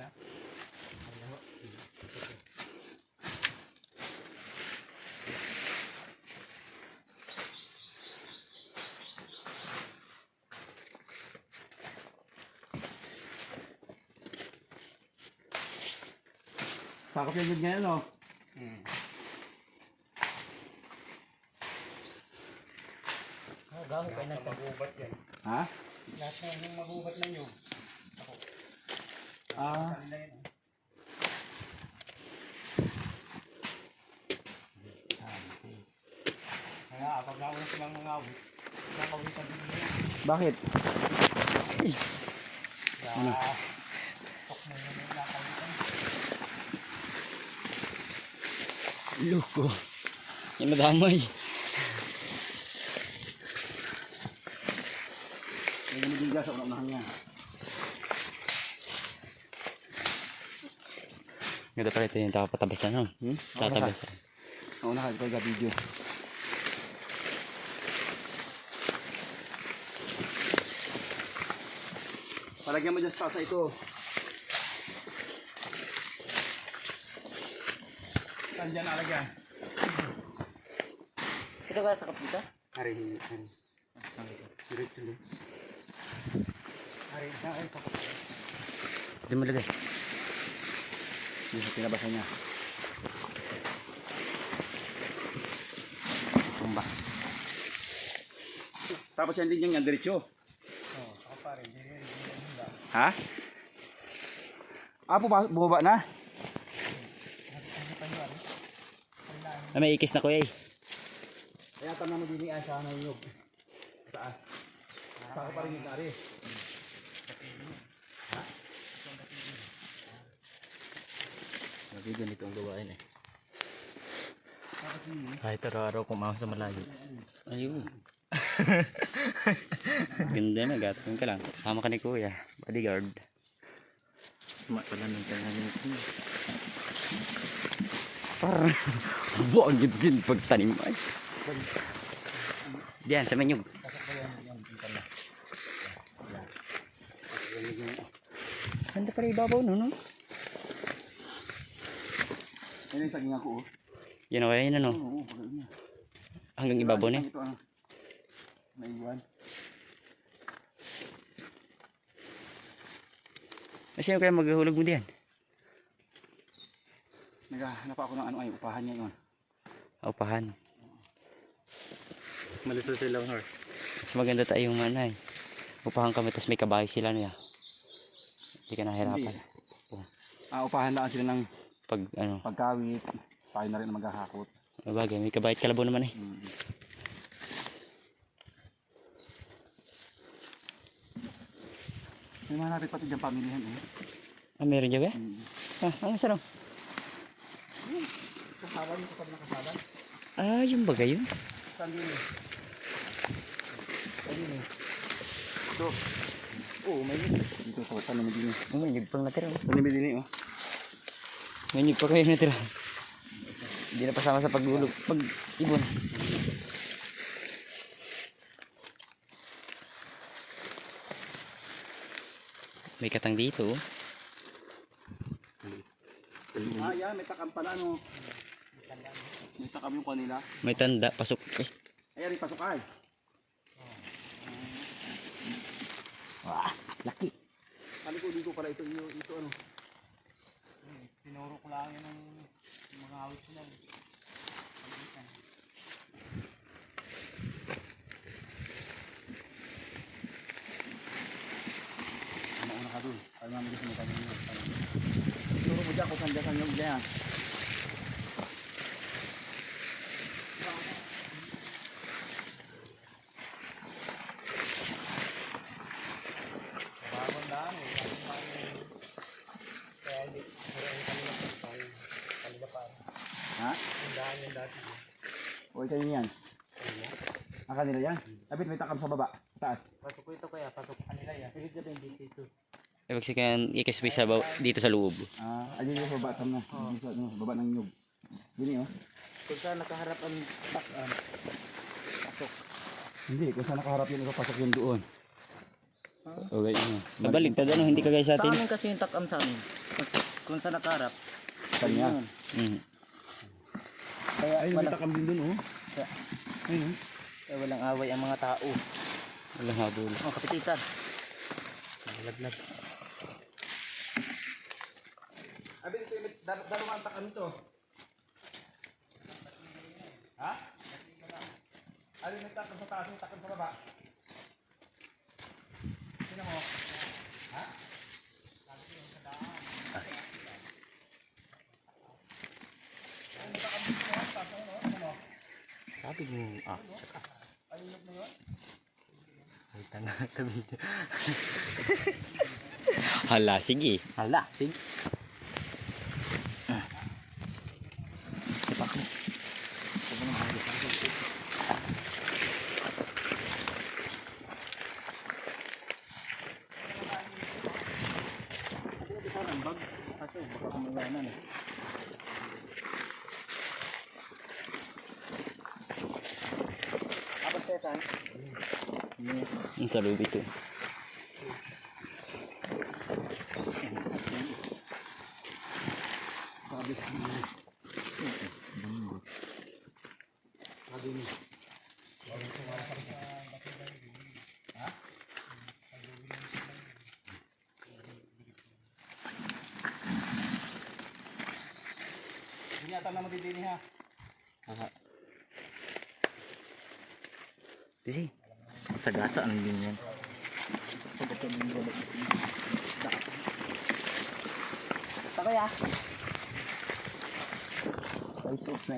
na. Sakop yung good ngayon, no? Gaho kayo ng magubat yan. Ha? Lahat na yung magubat na nyo. Ako. Ah. Kanila yun. Kaya pag nauna silang mga awit, nakawitan din nila. Bakit? Kaya, tok na yun yung nakawitan. Loko. Yan madamay. Yung nabigla sa unahan niya. Ganda pala ito yung takapatabasan, no? Tatabasan. Naunahan ko yung video. Palagyan mo dyan sa tasa ito. Saan dyan nalagyan? Ito ka sa kapita? Hari. Diretso. Ari, saan kayo pakapit? Hindi mo lagay. Hindi sa pinabasa niya. Tumba. Tapos yan din yan, diretso. Oo, ako pa rin. Hindi rin handa. Ha? Ah, bumaba na? Hindi pa yun. Ah, may ikis na kuya eh. Kaya tanong mo din ay sa yung taas. Saka pa rin yung tari. Lagi ganito ang gawain eh. Kahit araw-araw kumakas sa malayo. Ayun. Ganda na, gatong ka lang. Kasama ka ni kuya, bodyguard. Sumat pala ng tanganin ko. Parang buwagid din pagtanim ay. Diyan, sa menyug. Ganda pa rin ibabaw no? Yan yung saging ako. Yan o, yan ano. Oo, pagkain niya. Hanggang ibabaw na. Ito ano. Naiwan. Sino kaya maghahulog mo diyan? Naghahanap ako ng ano ay upahan niya yun. Upahan. Malis na silang har. Mas maganda tayong manay. Upahan kami tapos may kabahay sila niya. Hindi ka nahirapan. Upahan lang sila ng Pag ano, pagkawit. Tayo na rin na maghahakot. bagay, may kabayit kalabaw naman eh. May malapit pati dyan pamilihan eh. Ah, meron dyan ba? Ah, ang sarap. Kasama yung kapag nakasala. Ah, yung bagay yun. Saan din eh? Ayun eh. Ito. Oo, may yun. Dito sa tanim din eh. Oh, may nyug pang natira. Tanim din eh oh. May nyug pa kayo natira. Hindi na pasama sa paghulog. Pag-ibon. May katang dito. Ah, yan. May takam pala no. May takam yung kanila. May tanda, pasok. Eh, Ayan, pasok ay. wah, laki. Kali ko dito pala ito ano. Tinuro ko lang yun ng mga awit sila. Ano ka dun? Ano naman gusto mo kanina? Turo mo dyan kung saan dyan yung dyan. Bagong daan eh. Kaya hindi. Kanila pa. Ha? Yung daan yung dati. O ito yun yan. Ang kanila yan. Tapit may takam sa baba. Taas. Pasok ko ito kaya. Pasok ko kanila yan. Sige dyan dito ito. Ibig sabihin, ikasbay sa dito sa loob. Ayun yung baba tam na. Dito, ano, baba ng nyug. Gini oh. Kung saan nakaharap ang pasok. Hindi, kung saan nakaharap yun, pasok yun doon. Okay. Nabaligtad ano, hindi kagaya sa Sa atin. amin kasi yung takam sa amin. Kung sa nakarap. Kanya. yun. Mm. Kaya, Ay, may walang, takam din dun, oh. Ayun. kaya walang away ang mga tao. Walang habol. Oh, kapititan. Laglag. Abi, ito yung dalawang takam ito. Ha? Ano yung takam sa taas, yung takam sa baba? Sino mo? Ha? Sabi mo, saka. Ay, tanga ka video. Hala, sige. Hala, sige. Ang sarap ito. Hindi yata na madidini ha. Kasi, sagasa ang din yan. Takay ah. Ay, soup na